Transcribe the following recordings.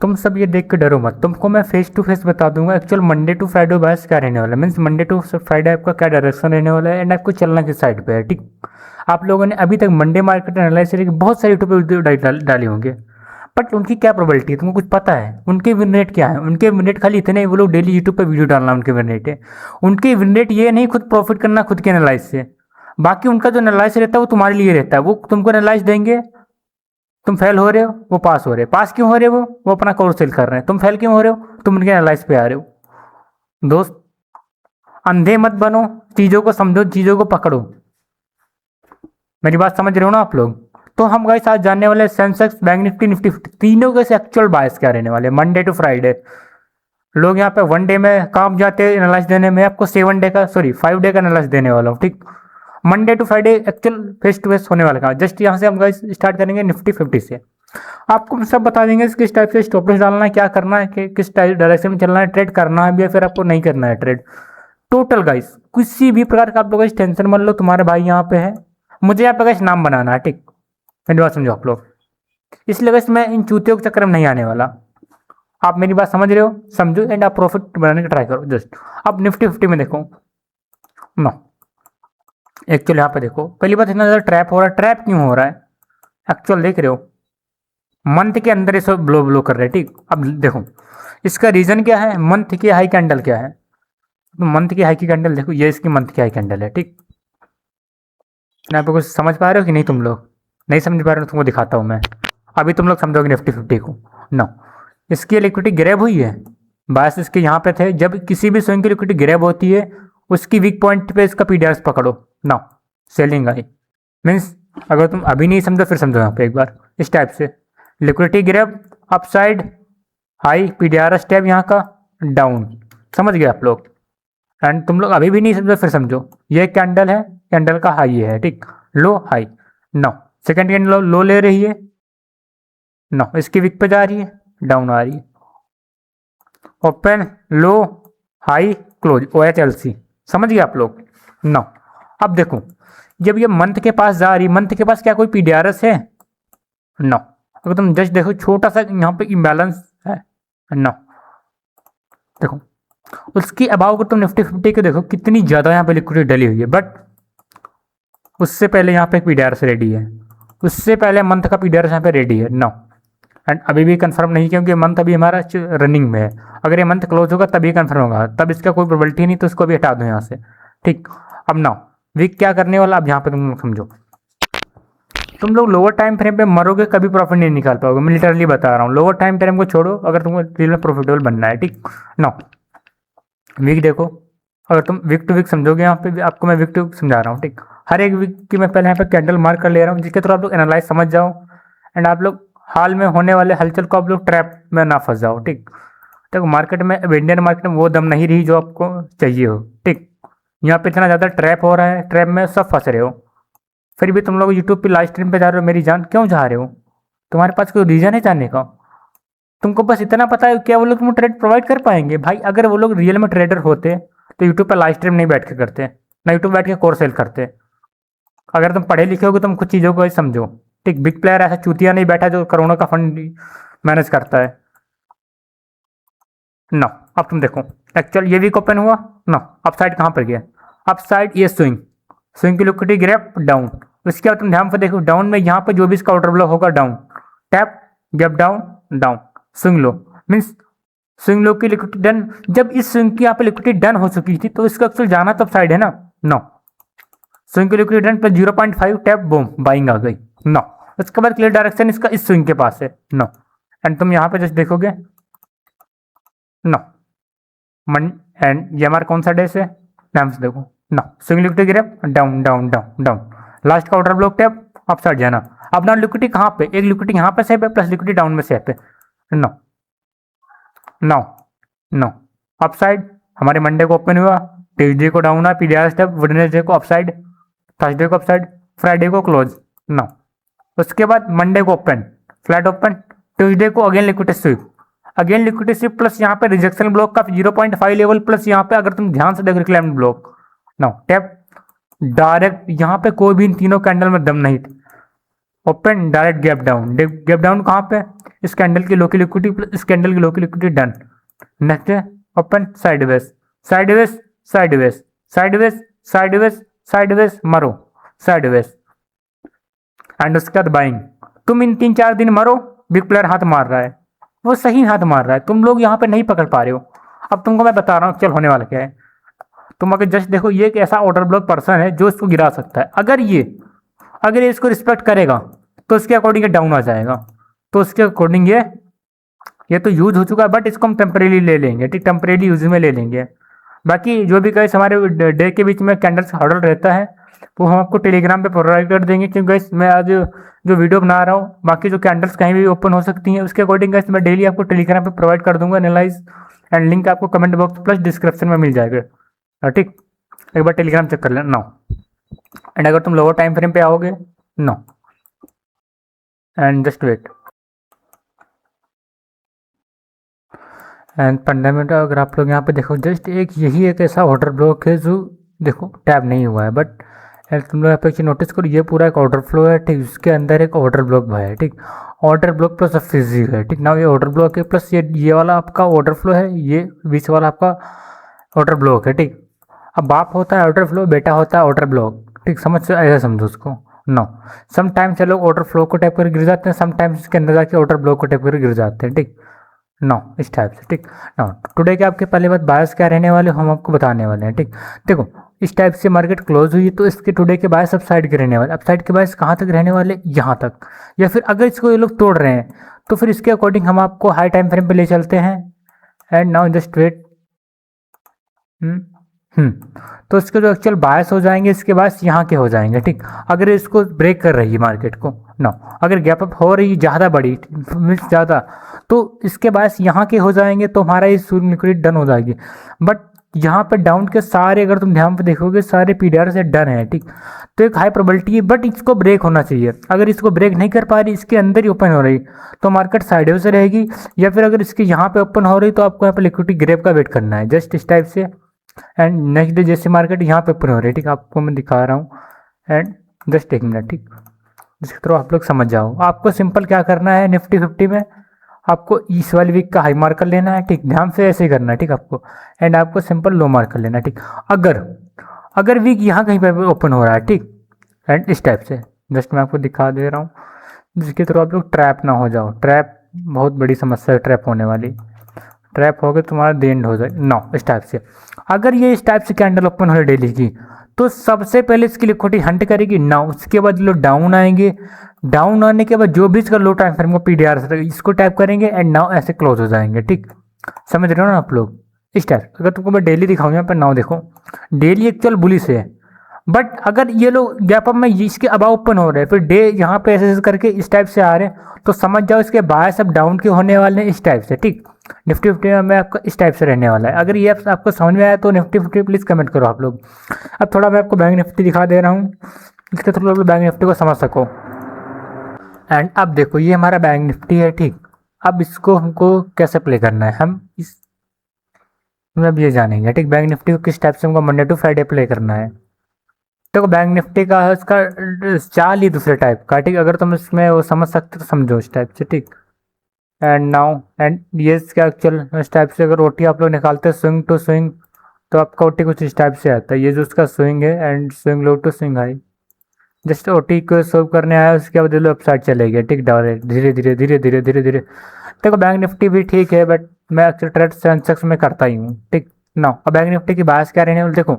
तुम सब ये देख के डरो मत, तुमको मैं फेस टू फेस बता दूंगा एक्चुअल मंडे टू फ्राइडे बायस क्या रहने वाला है, मीन्स मंडे टू फ्राइडे आपका क्या डायरेक्शन रहने वाला है एंड आपको चलना किस साइड पे है। ठीक, आप लोगों ने अभी तक मंडे मार्केट एनालिसिस की बहुत सारी यूट्यूब पे वीडियो डाली होंगे, बट उनकी क्या प्रोबेबिलिटी है तुमको कुछ पता है? उनके विन रेट क्या है? उनके विन रेट खाली इतने, वो लोग डेली यूट्यूब पे वीडियो डालना उनके विन रेट है। उनके विन रेट ये नहीं खुद प्रॉफिट करना खुद के एनालाइज से, बाकी उनका जो एनालाइज रहता है वो तुम्हारे लिए रहता है। वो तुमको एनालाइज देंगे, तुम फेल हो रहे हो, वो पास हो रहे हैं। पास क्यों हो रहे हो? वो अपना कोर्स सेल कर रहे हैं। तुम फेल क्यों हो रहे हो? तुम उनके एनालाइज पे आ रहे हो। दोस्त, अंधे मत बनो, चीज़ों को समझो, चीज़ों को पकड़ो। मेरी बात समझ रहे हो ना आप लोग? तो हम गाइस आज जानने वाले सेंसेक्स, बैंक निफ्टी, निफ्टी 50 तीनों के एक्चुअल बायस क्या रहने वाले मंडे टू फ्राइडे। लोग यहाँ पे 1 डे में काम जाते हैं एनालाइज देने में, आपको 7 डे का 5 डे का एनालाइज देने वाला हूँ। ठीक, Monday to Friday actual face to face होने वाला का। जस्ट यहाँ से हम गाइस स्टार्ट करेंगे निफ्टी 50 से। आपको सब बता देंगे किस टाइप से स्टॉप लॉस डालना है, क्या करना है, कि किस टाइप डायरेक्शन में चलना है, ट्रेड करना है या फिर आपको नहीं करना है ट्रेड। टोटल गाइस किसी भी प्रकार का आप लोग टेंशन मत लो, तुम्हारे भाई यहाँ पे है। मुझे यहाँ पे गाइस नाम बनाना है। ठीक, मेरी बात समझो आप लोग, इसलिए गाइस मैं इन चूतियों के चक्कर में नहीं आने वाला। आप मेरी बात समझ रहे हो? समझो एंड आप प्रॉफिट बनाने का ट्राई करो। जस्ट अब निफ्टी 50 में देखो ना, एक्चुअल यहाँ पे देखो, पहली बात इतना ज़्यादा ट्रैप हो रहा है। ट्रैप क्यों हो रहा है? एक्चुअल देख रहे हो, मंथ के अंदर ये सब ब्लो ब्लो कर रहे हैं। ठीक, अब देखो इसका रीजन क्या है, मंथ की हाई कैंडल क्या है। तो मंथ की हाई की कैंडल देखो, ये इसकी मंथ की हाई कैंडल है। ठीक, यहाँ पे कुछ समझ पा रहे हो कि नहीं? तुम लोग नहीं समझ पा रहे हो, तुमको दिखाता हूँ मैं, अभी तुम लोग समझोगे निफ्टी 50 को। नो, इसकी लिक्विडिटी ग्रैब हुई है, बायस इसके यहाँ पे थे। जब किसी भी स्विंग की लिक्विडिटी ग्रैब होती है, उसकी वीक पॉइंट पे इसका पीडीआरएस पकड़ो ना, सेलिंग आई। मीन्स अगर तुम अभी नहीं समझो फिर समझो यहाँ पे एक बार, इस टाइप से liquidity grab, upside high, PDRS tab यहाँ का डाउन। समझ गए आप लोग? एंड तुम लोग अभी भी नहीं समझो फिर समझो, ये कैंडल है, कैंडल का हाई है। ठीक, लो हाई, नो सेकेंड कैंडल लो ले रही है, नो इसकी वीक पे जा रही है, डाउन आ रही है। ओपन लो हाई क्लोज, OHLC। समझ गए आप लोग? नो, अब देखो जब ये मंथ के पास जा रही, मंथ के पास क्या कोई पीडीआरएस है? नो, अगर तुम जस्ट देखो छोटा सा यहाँ पे इम्बैलेंस है, नो देखो उसकी अभाव को तुम निफ्टी 50 के देखो कितनी ज़्यादा यहाँ पे लिक्विडिटी डली हुई है। बट उससे पहले यहाँ पे पीडीआरएस रेडी है, उससे पहले मंथ का पीडीआरएस यहाँ पे रेडी है। नो, एंड अभी भी कंफर्म नहीं, क्योंकि मंथ अभी हमारा रनिंग में है। अगर ये मंथ क्लोज होगा तभी कंफर्म होगा, तब इसका कोई प्रोबेबिलिटी नहीं, तो इसको भी हटा दो यहाँ से। ठीक, अब नाउ वीक क्या करने वाला, अब यहाँ पे तुम समझो। तुम लोग लोअर टाइम फ्रेम पे मरोगे, कभी प्रॉफिट नहीं निकाल पाओगे, मैं लिटरली बता रहा हूँ। लोअर टाइम फ्रेम को छोड़ो अगर तुमको रियल में प्रॉफिटेबल बनना है। ठीक, नो वीक देखो, अगर तुम वीक टू वीक समझोगे, यहाँ पे आपको मैं वीक टू वीक समझा रहा हूँ। ठीक, हर एक वीक की मैं पहले यहाँ पे कैंडल मार्क कर ले रहा हूँ, जिसके थ्रू आप लोग एनालाइज समझ जाओ एंड आप लोग हाल में होने वाले हलचल को आप लोग ट्रैप में ना फंस जाओ। ठीक, देखो मार्केट में, अब इंडियन मार्केट में वो दम नहीं रही जो आपको चाहिए हो। ठीक, यहाँ पे इतना ज़्यादा ट्रैप हो रहा है, ट्रैप में सब फंस रहे हो, फिर भी तुम लोग यूट्यूब पे लाइव स्ट्रीम पे जा रहे हो। मेरी जान क्यों जा रहे हो? तुम्हारे पास कोई रीज़न है जाने का? तुमको बस इतना पता है क्या वो लोग तुमको ट्रेड प्रोवाइड कर पाएंगे? भाई अगर वो लोग रियल में ट्रेडर होते तो यूट्यूब पर लाइव स्ट्रीम नहीं बैठ के करते, ना यूट्यूब बैठ के कोर्स सेल करते। अगर तुम पढ़े लिखे होगे तुम कुछ चीज़ों को समझो। ठीक, बिग प्लेयर ऐसा चूतिया नहीं बैठा जो करोड़ों का फंड मैनेज करता है। नो, अब तुम देखो एक्चुअल ये वीक ओपन हुआ ना, अपसाइड कहाँ पर गया? अपसाइड ये स्विंग, स्विंग की लिक्विडिटी ग्रैप डाउन। उसके बाद तुम ध्यान से देखो डाउन में यहाँ पे जो भी इसका आउटर ब्लॉक होगा down, tap gap down, down swing low, means swing low की लिक्विडिटी डन। जब इस स्विंग की यहाँ पे लिक्विडिटी डन हो चुकी थी तो इसका एक्चुअल जाना तो साइड है ना। नो, स्विंग की liquidity done plus 0.5 tap boom buying आ गई। नो, उसके बाद क्लियर डायरेक्शन इसका इस स्विंग के पास है। नो, एंड तुम यहाँ पे जस्ट देखोगे, नो मन एंड ये हमारा कौन सा डे से नाम से देखो ना, swing liquidity grab down down down down, last का आउटर ब्लॉक टैप अपसाइड जाना। अब ना लिक्विडिटी कहाँ पे, एक लिक्विडिटी यहाँ पे सेफ है प्लस लिक्विडिटी डाउन में सेफ है। नो नो नो, अपसाइड हमारे मंडे को ओपन हुआ, ट्यूजडे को डाउन है पीडीआर स्टेप, वेडनेसडे को अपसाइड, थर्सडे को अपसाइड, फ्राइडे को क्लोज। नो, उसके बाद मंडे को ओपन, फ्लैट ओपन, ट्यूजडे को again liquidity SVEEP, again liquidity SVEEP plus यहाँ पे रिजेक्शन ब्लॉक का 0.5 लेवल प्लस यहाँ पे अगर तुम ध्यान से देखो रिक्लाइम ब्लॉक। नो, टैप डायरेक्ट यहाँ पे कोई भी इन तीनों कैंडल में दम नहीं थी, open direct gap down. Gap down कहाँ पे? इस कैंडल की लो की लिक्विडिटी प्लस इस कैंडल की लो की लिक्विडिटी, डन। नेक्स्ट है open sideways, sideways, sideways, sideways, sideways, sideways, मरो, साइडवेज, एंड उसके बाद बाइंग। तुम इन 3-4 दिन मरो, बिग प्लेयर हाथ मार रहा है, वो सही हाथ मार रहा है, तुम लोग यहाँ पे नहीं पकड़ पा रहे हो। अब तुमको मैं बता रहा हूँ चल होने वाला क्या है। तुम अगर जस्ट देखो, ये एक ऐसा ऑर्डर ब्लॉक पर्सन है जो इसको गिरा सकता है। अगर ये इसको रिस्पेक्ट करेगा तो उसके अकॉर्डिंग ये डाउन आ जाएगा, तो उसके अकॉर्डिंग ये तो यूज हो चुका है, बट इसको हम टेम्परेरी ले लेंगे, ठीक, टेम्परेरी यूज में ले लेंगे। बाकी जो भी गाइस हमारे डे के बीच में कैंडल्स हॉर्डर रहता है वो हम आपको टेलीग्राम पे प्रोवाइड कर देंगे, क्योंकि गाइस मैं आज जो वीडियो बना रहा हूँ, बाकी जो कैंडल्स कहीं भी ओपन हो सकती हैं उसके अकॉर्डिंग गाइस मैं डेली आपको टेलीग्राम पे प्रोवाइड कर दूंगा एनालाइज, एंड लिंक आपको कमेंट बॉक्स प्लस डिस्क्रिप्शन में मिल जाएगा, ठीक। एक बार टेलीग्राम चेक कर लेना, नो। एंड अगर तुम लोअर टाइम फ्रेम पे आओगे, no, and just wait, and 15 minute अगर आप लोग यहाँ पे देखो, जस्ट यही एक ऐसा ऑर्डर ब्लॉक है जो देखो टैप नहीं हुआ है, बट तुम लोग यहाँ पे नोटिस करो, ये पूरा एक ऑर्डर फ्लो है, ठीक, उसके अंदर एक ऑर्डर ब्लॉक भाई है, ठीक, ऑर्डर ब्लॉक प्लस फिजिक है, ठीक ना, ये ऑर्डर ब्लॉक है प्लस ये वाला आपका ऑर्डर फ्लो है, ये बीच वाला आपका ऑर्डर ब्लॉक है, ठीक। अब बाप होता है ऑर्डर फ्लो, बेटा होता है ऑर्डर ब्लॉक, ठीक, ऐसा समझो उसको, नो। समटाइम्स ये लोग ऑर्डर फ्लो को टैप कर गिर जाते हैं, समटाइम्स इसके अंदर जाके ऑर्डर ब्लॉक को टैप कर गिर जाते हैं, ठीक, नो, इस टाइप से, ठीक। नो, टुडे के आपके पहले बात बायस क्या रहने वाले हम आपको बताने वाले हैं, ठीक। देखो इस टाइप से मार्केट क्लोज हुई तो इसके टुडे के बायस अपसाइड के रहने वाले, अपसाइड के बायस कहाँ तक रहने वाले, यहाँ तक, या फिर अगर इसको ये लोग तोड़ रहे हैं तो फिर इसके अकॉर्डिंग हम आपको हाई टाइम फ्रेम पे ले चलते हैं। एंड नाउ जस्ट वेट, तो इसके जो एक्चुअल बायस हो जाएंगे इसके बाद यहाँ के हो जाएंगे, ठीक। अगर इसको ब्रेक कर रही है मार्केट को, नो, अगर गैप अप हो रही है ज़्यादा बड़ी मीन्स ज़्यादा, तो इसके बायस यहाँ के हो जाएंगे, तो हमारा ये सूर्य लिक्विडिटी डन हो जाएगी। बट यहाँ पे डाउन के सारे अगर तुम ध्यान पे देखोगे सारे पीडीआर से डन है, ठीक, तो एक हाई प्रोबेबिलिटी है, बट इसको ब्रेक होना चाहिए। अगर इसको ब्रेक नहीं कर पा रही, इसके अंदर ही ओपन हो रही, तो मार्केट साइडवे से रहेगी, या फिर अगर इसके यहाँ पे ओपन हो रही तो आपको यहाँ पे लिक्विडिटी ग्रैब का वेट करना है, जस्ट इस टाइप से। एंड नेक्स्ट डे जैसे मार्केट यहाँ पे ओपन हो रही है, ठीक, आपको मैं दिखा रहा हूँ, एंड जस्ट एक मिनट, ठीक, जिसके थ्रू आप लोग समझ जाओ। आपको सिंपल क्या करना है, निफ्टी 50 में आपको इस वाली वीक का हाई मार्कर लेना है, ठीक, ध्यान से ऐसे ही करना है, ठीक आपको, एंड आपको सिंपल लो मार्कर लेना है, ठीक। अगर वीक यहाँ कहीं पे ओपन हो रहा है, ठीक, एंड इस टाइप से जस्ट मैं आपको दिखा दे रहा हूँ, जिसके थ्रू आप लोग ट्रैप ना हो जाओ। ट्रैप बहुत बड़ी समस्या है, ट्रैप होने वाली, ट्रैप हो गए तुम्हारा द एंड हो जाए, नो, इस टाइप से। अगर ये इस टाइप से कैंडल ओपन हो डेली की, तो सबसे पहले इसकी लिक्विडिटी हंट करेगी, ना उसके बाद लोग डाउन आएंगे, डाउन आने के बाद जो भी इसका लो टाइम फ्रेम को पीडीआर इसको टैप करेंगे, एंड नाउ ऐसे क्लोज हो जाएंगे, ठीक, समझ रहे हो ना आप लोग। इस टाइप अगर तुमको मैं डेली दिखाऊँ यहाँ पर, नाउ देखो डेली एक्चुअल बुलिश है, बट अगर ये लोग गैप अप में इसके अबाव ओपन हो रहे हैं, फिर डे यहाँ पे ऐसे करके इस टाइप से आ रहे हैं, तो समझ जाओ इसके बायस अब डाउन के होने वाले हैं, इस टाइप से, ठीक। निफ्टी 50 में आपका इस टाइप से रहने वाला है। अगर ये आपको समझ में आया तो निफ्टी 50 प्लीज़ कमेंट करो आप लोग। अब थोड़ा मैं आपको बैंक निफ्टी दिखा दे रहा हूँ, इसके थ्रू आप लोग बैंक निफ्टी को समझ सको। एंड अब देखो ये हमारा बैंक निफ्टी है, ठीक। अब इसको हमको कैसे प्ले करना है, हम इस अब ये जानेंगे, ठीक, बैंक निफ्टी को किस टाइप से हमको मंडे टू फ्राइडे प्ले करना है। देखो बैंक निफ्टी का इसका चाल ही दूसरे टाइप का, ठीक, अगर तुम इसमें वो समझ सकते तो समझो इस टाइप से, ठीक। एंड नाउ एंड ये इसका एक्चुअल इस टाइप से अगर ओटी आप लोग निकालते हैं स्विंग टू स्विंग, तो आपका ओटी कुछ इस टाइप से आता है, ये जो उसका स्विंग है, and swing low to swing high, just OT को सर्व करने आया, उसके बाद लो अपसाइड चले गए, ठीक, डायरेक्ट धीरे धीरे धीरे धीरे धीरे धीरे। देखो बैंक निफ्टी भी ठीक है, बट मैं अक्सर ट्रेड सेंसेक्स में करता ही हूँ, ठीक ना। अब बैंक निफ्टी की बात क्या रहने वाली, देखो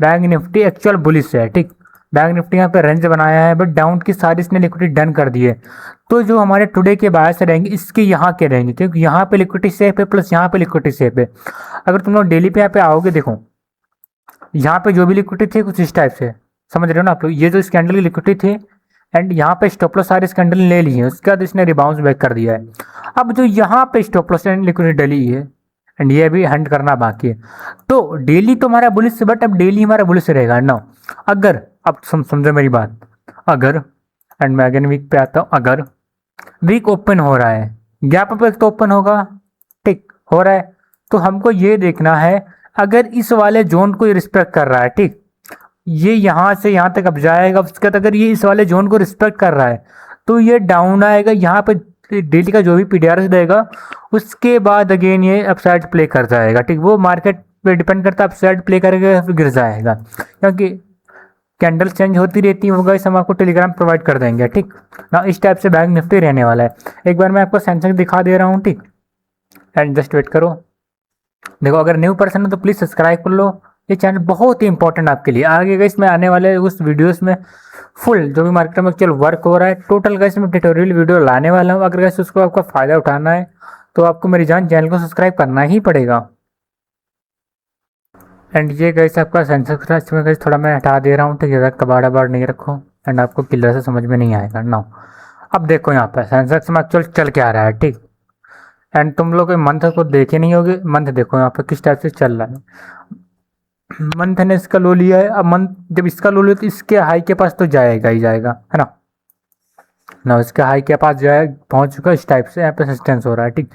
बैंक निफ्टी एक्चुअल बुलिश है, ठीक। बैंक निफ्टी यहाँ पे रेंज बनाया है, बट डाउन की सारी इसने लिक्विडिटी डन कर दी है, तो जो हमारे टुडे के बायस रहेंगे इसके यहाँ के रहेंगे, क्योंकि यहाँ पे लिक्विडिटी सेफ है प्लस यहाँ पे लिक्विडिटी सेफ है। अगर तुम लोग डेली पे यहाँ पे आओगे, देखो यहाँ पे जो भी लिक्विडिटी थी कुछ इस टाइप से, समझ रहे हो ना आप लोग, ये जो इस कैंडल की लिक्विडिटी थी, एंड यहाँ पे स्टॉप लॉस सारे इस कैंडल ले लिए हैं, उसके बाद इसने रिबाउंस बैक कर दिया है। अब जो यहाँ पे स्टॉप लॉस लिक्विडिटी डली है, एंड ये भी हंट करना बाकी है, तो डेली तो हमारा बुलिश, बट अब डेली हमारा बुलिश रहेगा ना। अगर अब समझो मेरी बात, अगर एंड मैं अगेन वीक पे आता हूँ, अगर वीक ओपन हो रहा है, गैप अप एक तो ओपन होगा, ठीक हो रहा है, तो हमको ये देखना है अगर इस वाले जोन को रिस्पेक्ट कर रहा है, ठीक, ये यहाँ से यहाँ तक अब जाएगा, उसके बाद अगर ये इस वाले जोन को रिस्पेक्ट कर रहा है तो ये डाउन आएगा, यहाँ पे डेली का जो भी पीडीआर देगा उसके बाद अगेन ये अपसाइड प्ले कर जाएगा, ठीक। वो मार्केट पे डिपेंड करता है, अपसाइड प्ले करेगा फिर गिर जाएगा, क्योंकि कैंडल चेंज होती रहती है। वो गाइस हम आपको टेलीग्राम प्रोवाइड कर देंगे, ठीक ना। इस टाइप से बैंक निफ्टी रहने वाला है। एक बार मैं आपको सेंसेक्स दिखा दे रहा हूँ, ठीक। एंड जस्ट वेट करो। देखो, अगर न्यू पर्सन है तो प्लीज़ सब्सक्राइब कर लो, ये चैनल बहुत ही इंपॉर्टेंट आपके लिए। आगे गाइस मैं आने वाले उस वीडियोस में फुल जो भी मार्केट में चल वर्क हो रहा है टोटल गाइस मैं ट्यूटोरियल वीडियो लाने वाला हूँ। अगर गाइस उसको आपका फ़ायदा उठाना है तो आपको मेरी जान चैनल को सब्सक्राइब करना ही पड़ेगा। एंड ये गाइस आपका सेंसेक्स का, इसमें गाइस थोड़ा मैं हटा दे रहा हूँ, ठीक है। ज़्यादा कबाड़ अबाड़ नहीं रखो एंड आपको क्लियर से समझ में नहीं आएगा ना। अब देखो यहाँ पर सेंसेक्स में एक्चुअल चल के आ रहा है, ठीक। एंड तुम लोग मंथ को देखे नहीं होगे, मंथ देखो यहाँ पर किस टाइप से चल रहा है। मंथ ने इसका लो लिया है, अब मंथ जब इसका लो लिया तो इसके हाई के पास तो जाएगा ही जाएगा, है ना। ना इसके हाई के पास जाए पहुंच चुका, इस टाइप से यहाँ पे रेजिस्टेंस हो रहा है, ठीक।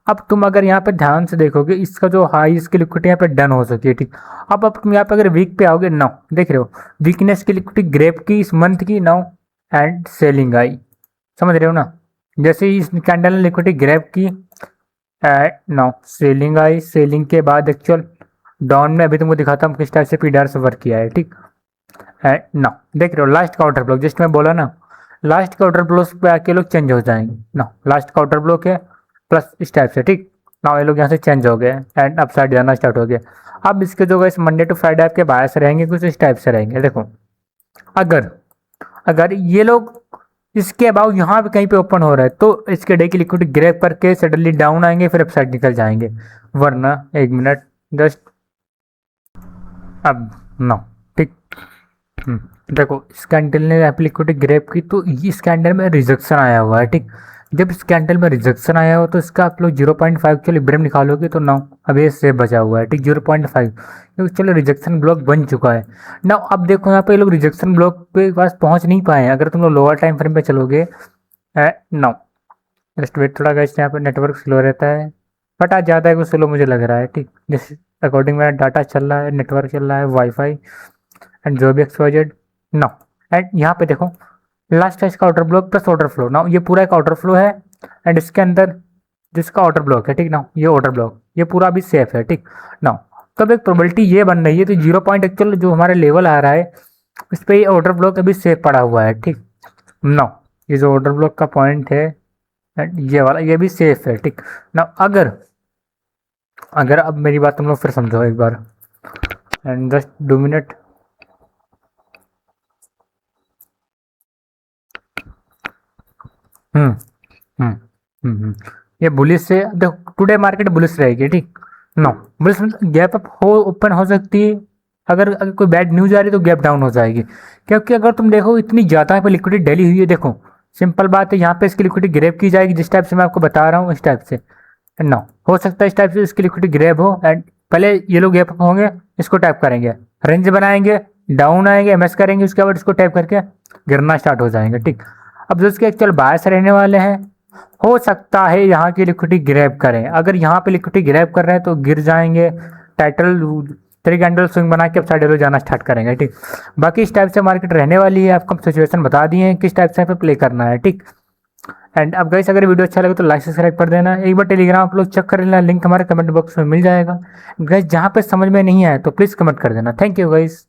अब तुम अगर यहाँ पे ध्यान से देखोगे इसका जो हाई इसकी लिक्विडिटी यहाँ पे डन हो सकी है, ठीक। अब तुम यहाँ पे अगर वीक पे आओगे, नाउ देख रहे हो वीकनेस की लिक्विडिटी ग्रेप की इस मंथ की, नाउ एंड सेलिंग आई, समझ रहे हो ना। जैसे ही इस कैंडल ने लिक्विडिटी ग्रेप की, नाउ सेलिंग आई, सेलिंग के बाद एक्चुअल डाउन में अभी तुमको दिखाता हूँ किस टाइप से पीडीआर से वर्क किया है, ठीक। नाउ देख रहे हो लास्ट काउंटर ब्लॉक, जस्ट मैं बोला ना लास्ट काउंटर ब्लॉक पे आके लोग चेंज हो जाएंगे ना। लास्ट काउंटर ब्लॉक है प्लस इस टाइप से, ठीक ना। ये लोग यहाँ से चेंज हो गए एंड अपसाइड जाना स्टार्ट हो गया। अब इसके जो इस मंडे टू फ्राइडे आपके बायस रहेंगे कुछ इस टाइप से रहेंगे। देखो अगर अगर ये लोग इसके अबाउ यहाँ पे कहीं पे ओपन हो रहा है तो इसके डे की लिक्विडिटी ग्रैब करके सडनली डाउन आएंगे फिर अपसाइड निकल जाएंगे, वरना एक मिनट जस्ट अब नो, ठीक। देखो इस कैंडल ने यहाँ पे लिक्विडिटी ग्रैब की तो इस कैंडल में रिजेक्शन आया हुआ है, ठीक। जब इस कैंडल में रिजेक्शन आया हो तो इसका आप लोग 0.5 चलो इब्रम निकालोगे तो नाउ अब ये सेफ बचा हुआ है, ठीक। 0.5 क्योंकि चलो रिजेक्शन ब्लॉक बन चुका है ना। अब देखो यहाँ पे लोग रिजेक्शन ब्लॉक पे पास पहुँच नहीं पाए। अगर तुम लोग लोअर टाइम फ्रेम पे चलोगे, नाउ जस्ट वेट थोड़ा गाइस, यहाँ पे नेटवर्क स्लो रहता है बट आज ज़्यादा है कुछ स्लो मुझे लग रहा है, ठीक। जिस अकॉर्डिंग मेरा डाटा चल रहा है, नेटवर्क चल रहा है, वाईफाई एंड जो भी XYZ नाउ। एंड यहाँ पे देखो लास्ट है इसका order block plus order flow, ना ये पूरा एक ऑर्डर फ्लो है एंड इसके अंदर जिसका ऑर्डर ब्लॉक है, ठीक ना। ये ऑर्डर ब्लॉक ये पूरा भी सेफ है, ठीक ना। तब एक प्रोबेबिलिटी ये बन रही है तो 0 पॉइंट एक्चुअल जो हमारे लेवल आ रहा है इस पर ये ऑर्डर ब्लॉक अभी सेफ पड़ा हुआ है, ठीक ना। ये जो ऑर्डर ब्लॉक का पॉइंट है ये वाला ये भी सेफ है, ठीक ना। अगर अगर अब मेरी बात तुम लोग फिर समझो एक बार एंड जस्ट 2 मिनट। ये बुलिश से देखो टुडे मार्केट बुलिश रहेगी, ठीक नो। बुलिश गैप अप हो ओपन हो सकती है, अगर कोई बैड न्यूज आ रही है तो गैप डाउन हो जाएगी। क्योंकि अगर तुम देखो इतनी ज़्यादा यहाँ पे लिक्विडिटी डली हुई है, देखो सिंपल बात है यहाँ पे इसकी लिक्विडिटी ग्रैब की जाएगी जिस टाइप से मैं आपको बता रहा हूँ इस टाइप से नो। हो सकता है इस टाइप से इसकी लिक्विडिटी ग्रैब हो एंड पहले ये लोग गैप अप होंगे, इसको टैप करेंगे, रेंज बनाएंगे, डाउन आएंगे, एमएस करेंगे, उसके बाद इसको टैप करके गिरना स्टार्ट हो जाएंगे, ठीक। अब जो इसके एक्चुअल बायस रहने वाले हैं हो सकता है यहाँ की लिक्विडिटी ग्रैब करें। अगर यहाँ पे लिक्विडिटी ग्रैब कर रहे हैं तो गिर जाएंगे, टाइटल 3 कैंडल स्विंग बना के अपसाइड वाले जाना स्टार्ट करेंगे, ठीक। बाकी इस टाइप से मार्केट रहने वाली है, आपको सिचुएशन बता दिए हैं किस टाइप से यहाँ पे प्ले करना है, ठीक। एंड अब गाइस अगर वीडियो अच्छा लगे तो लाइक सब्सक्राइब कर देना। एक बार टेलीग्राम आप लोग चेक कर लेना, लिंक हमारे कमेंट बॉक्स में मिल जाएगा। गाइस जहाँ पे समझ में नहीं आया तो प्लीज़ कमेंट कर देना। Thank you guys.